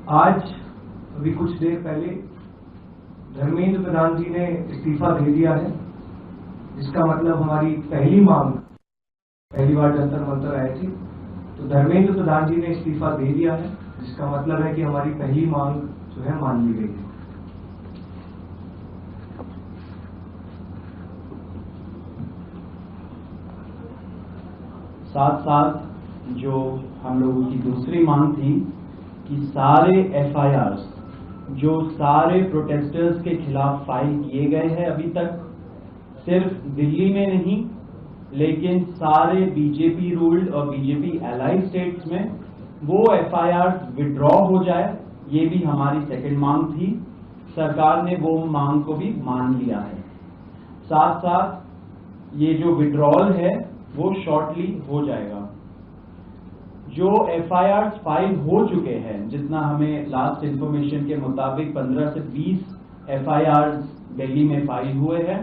आज अभी कुछ देर पहले धर्मेंद्र प्रधान जी ने इस्तीफा दे दिया है, जिसका मतलब हमारी पहली मांग, पहली बार जंतर मंतर आए थे तो धर्मेंद्र प्रधान जी ने इस्तीफा दे दिया है, जिसका मतलब है कि हमारी पहली मांग जो है मान ली गई है। साथ साथ जो हम लोगों की दूसरी मांग थी कि सारे FIRs जो सारे प्रोटेस्टर्स के खिलाफ फाइल किए गए हैं अभी तक, सिर्फ दिल्ली में नहीं लेकिन सारे बीजेपी रूल्ड और बीजेपी एलाइड स्टेट्स में वो FIRs विड्रॉ हो जाए, ये भी हमारी सेकंड मांग थी। सरकार ने वो मांग को भी मान लिया है। साथ साथ ये जो विड्रॉल है वो शॉर्टली हो जाएगा। जो FIRs फाइल हो चुके हैं, जितना हमें लास्ट इंफॉर्मेशन के मुताबिक 15 से 20 FIRs दिल्ली में फाइल हुए हैं,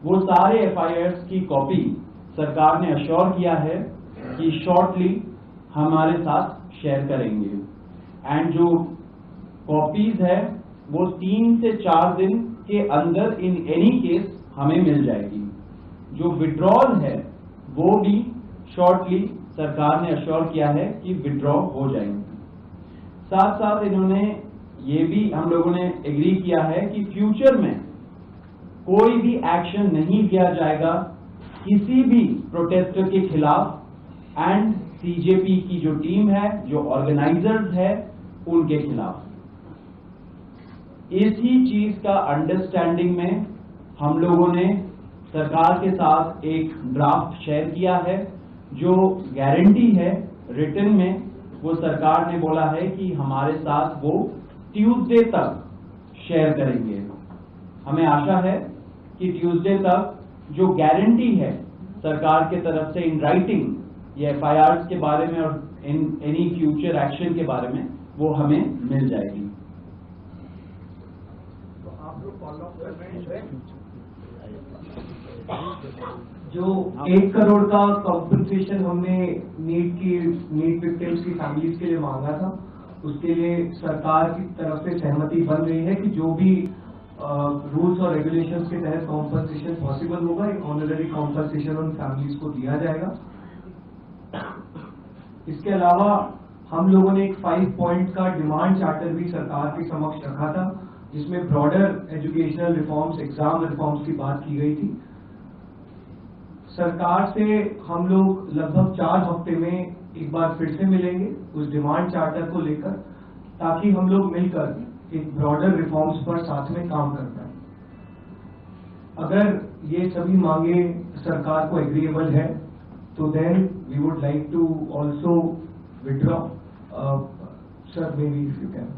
वो सारे FIRs की कॉपी सरकार ने अश्योर किया है कि शॉर्टली हमारे साथ शेयर करेंगे। एंड जो कॉपीज है वो 3 से 4 दिन के अंदर इन एनी केस हमें मिल जाएगी। जो विड्रॉल है वो भी शॉर्टली सरकार ने अश्योर किया है कि विड्रॉ हो जाएंगे। साथ साथ इन्होंने ये भी हम लोगों ने एग्री किया है कि फ्यूचर में कोई भी एक्शन नहीं लिया जाएगा किसी भी प्रोटेस्टर के खिलाफ एंड CJP की जो टीम है, जो ऑर्गेनाइजर्स है, उनके खिलाफ। इसी चीज का अंडरस्टैंडिंग में हम लोगों ने सरकार के साथ एक ड्राफ्ट शेयर किया है। जो गारंटी है रिटन में, वो सरकार ने बोला है कि हमारे साथ वो ट्यूसडे तक शेयर करेंगे। हमें आशा है कि ट्यूसडे तक जो गारंटी है सरकार के तरफ से इन राइटिंग ये FIRs के बारे में और इन एनी फ्यूचर एक्शन के बारे में वो हमें मिल जाएगी। तो आप लोग फॉलो अप कर रहे हैं जो 1 करोड़ का कॉम्पनसेशन हमने नीट विक्टिम्स की फैमिलीज के लिए मांगा था, उसके लिए सरकार की तरफ से सहमति बन रही है कि जो भी रूल्स और रेगुलेशंस के तहत कॉम्पनसेशन पॉसिबल होगा, एक ऑनररी कॉम्पनसेशन उन फैमिलीज को दिया जाएगा। इसके अलावा हम लोगों ने एक 5 पॉइंट का डिमांड चार्टर भी सरकार के समक्ष रखा था, जिसमें broader educational reforms, exam reforms की बात की गई थी। सरकार से हम लोग लगभग 4 हफ्ते में एक बार फिर से मिलेंगे उस डिमांड चार्टर को लेकर, ताकि हम लोग मिलकर एक ब्रॉडर रिफॉर्म्स पर साथ में काम कर पाए। अगर ये सभी मांगे सरकार को एग्रीएबल है तो then we would like to also withdraw. Sir, may be if you can.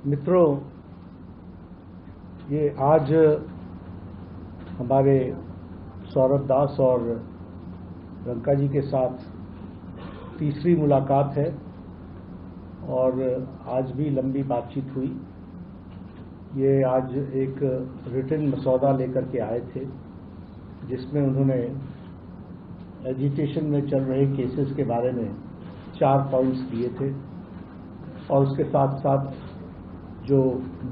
मित्रों, ये आज हमारे सौरभ दास और रंका जी के साथ तीसरी मुलाकात है और आज भी लंबी बातचीत हुई। ये आज एक रिटन मसौदा लेकर के आए थे, जिसमें उन्होंने एजिटेशन में चल रहे केसेस के बारे में 4 पॉइंट्स दिए थे और उसके साथ साथ जो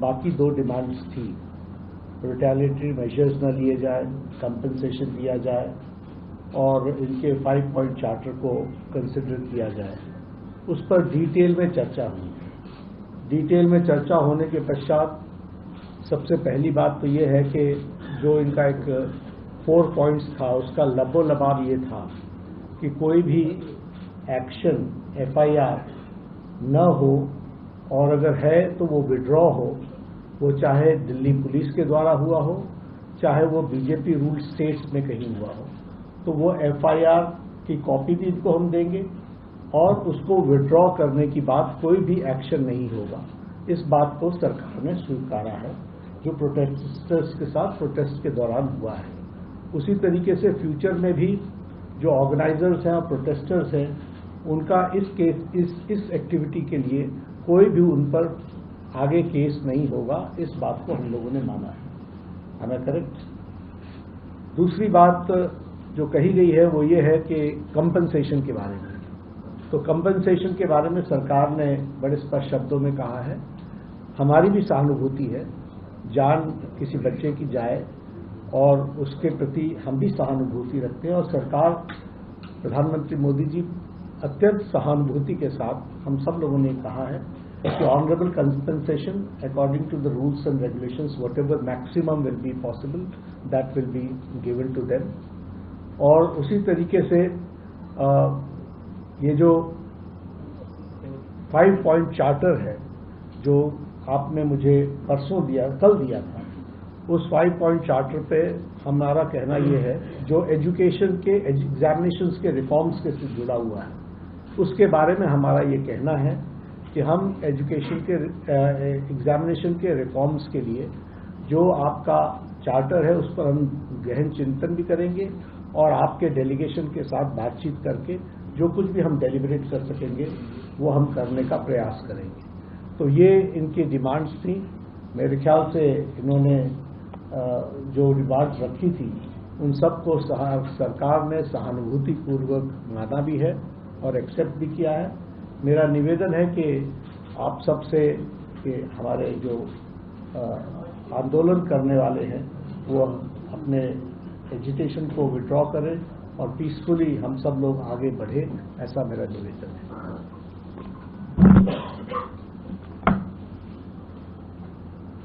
बाकी 2 डिमांड्स थी, रिटेलिएटरी मेजर्स न लिए जाए, कंपनसेशन दिया जाए और इनके 5 पॉइंट चार्टर को कंसिडर किया जाए, उस पर डिटेल में चर्चा हुई। डिटेल में चर्चा होने के पश्चात सबसे पहली बात तो ये है कि जो इनका एक 4 पॉइंट्स था, उसका लबोलबाब ये था कि कोई भी एक्शन FIR न हो और अगर है तो वो विड्रॉ हो, वो चाहे दिल्ली पुलिस के द्वारा हुआ हो, चाहे वो बीजेपी रूल स्टेट्स में कहीं हुआ हो, तो वो FIR की कॉपी भी इनको हम देंगे और उसको विड्रॉ करने की बात कोई भी एक्शन नहीं होगा। इस बात को सरकार ने स्वीकारा है, जो प्रोटेस्टर्स के साथ प्रोटेस्ट के दौरान हुआ है। उसी तरीके से फ्यूचर में भी जो ऑर्गेनाइजर्स हैं और प्रोटेस्टर्स हैं, उनका इस एक्टिविटी के लिए कोई भी उन पर आगे केस नहीं होगा, इस बात को हम लोगों ने माना है। हमें करेक्ट। दूसरी बात जो कही गई है वो ये है कि कंपनसेशन के बारे में। तो कंपनसेशन के बारे में सरकार ने बड़े स्पष्ट शब्दों में कहा है, हमारी भी सहानुभूति है, जान किसी बच्चे की जाए और उसके प्रति हम भी सहानुभूति रखते हैं। और सरकार, प्रधानमंत्री मोदी जी अत्यंत सहानुभूति के साथ हम सब लोगों ने कहा है कि honourable compensation according to the rules and regulations, whatever maximum will be possible, that will be given to them. और उसी तरीके से ये जो 5 पॉइंट चार्टर है जो आपने मुझे परसों दिया, कल दिया था, उस 5 पॉइंट चार्टर पे हमारा कहना ये है, जो एजुकेशन के एग्जामिनेशंस के रिफॉर्म्स के से जुड़ा हुआ है, उसके बारे में हमारा ये कहना है कि हम एजुकेशन के एग्जामिनेशन के रिफॉर्म्स के लिए जो आपका चार्टर है उस पर हम गहन चिंतन भी करेंगे और आपके डेलीगेशन के साथ बातचीत करके जो कुछ भी हम डेलिब्रेट कर सकेंगे वो हम करने का प्रयास करेंगे। तो ये इनकी डिमांड्स थी। मेरे ख्याल से इन्होंने जो डिमांड्स रखी थी उन सबको सरकार ने सहानुभूतिपूर्वक माना भी है और एक्सेप्ट भी किया है। मेरा निवेदन है कि आप सबसे कि हमारे जो आंदोलन करने वाले हैं वो अपने एजिटेशन को विड्रॉ करें और पीसफुली हम सब लोग आगे बढ़े, ऐसा मेरा निवेदन है।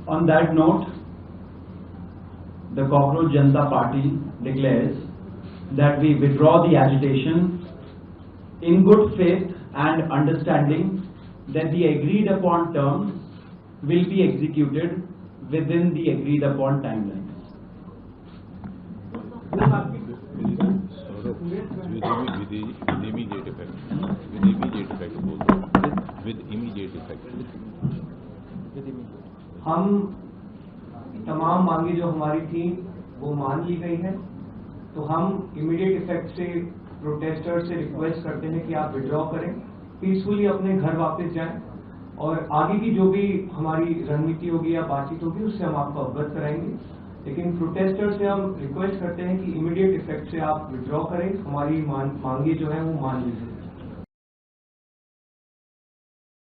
On that note, the Cockroach Janata Party declares that we withdraw the agitation in good faith and understanding that the agreed upon terms will be executed within the agreed upon timelines. With immediate effect, with immediate effect. हम तमाम मांगे जो हमारी थी वो मान ली गई है, तो हम इमीडिएट इफेक्ट से प्रोटेस्टर्स से रिक्वेस्ट करते हैं कि आप विड्रॉ करें, पीसफुली अपने घर वापस जाएं और आगे की जो भी हमारी रणनीति होगी या बातचीत होगी उससे हम आपको अवगत कराएंगे। लेकिन प्रोटेस्टर्स से हम रिक्वेस्ट करते हैं कि इमीडिएट इफेक्ट से आप विड्रॉ करें, हमारी मांगे जो है वो मान लीजिए।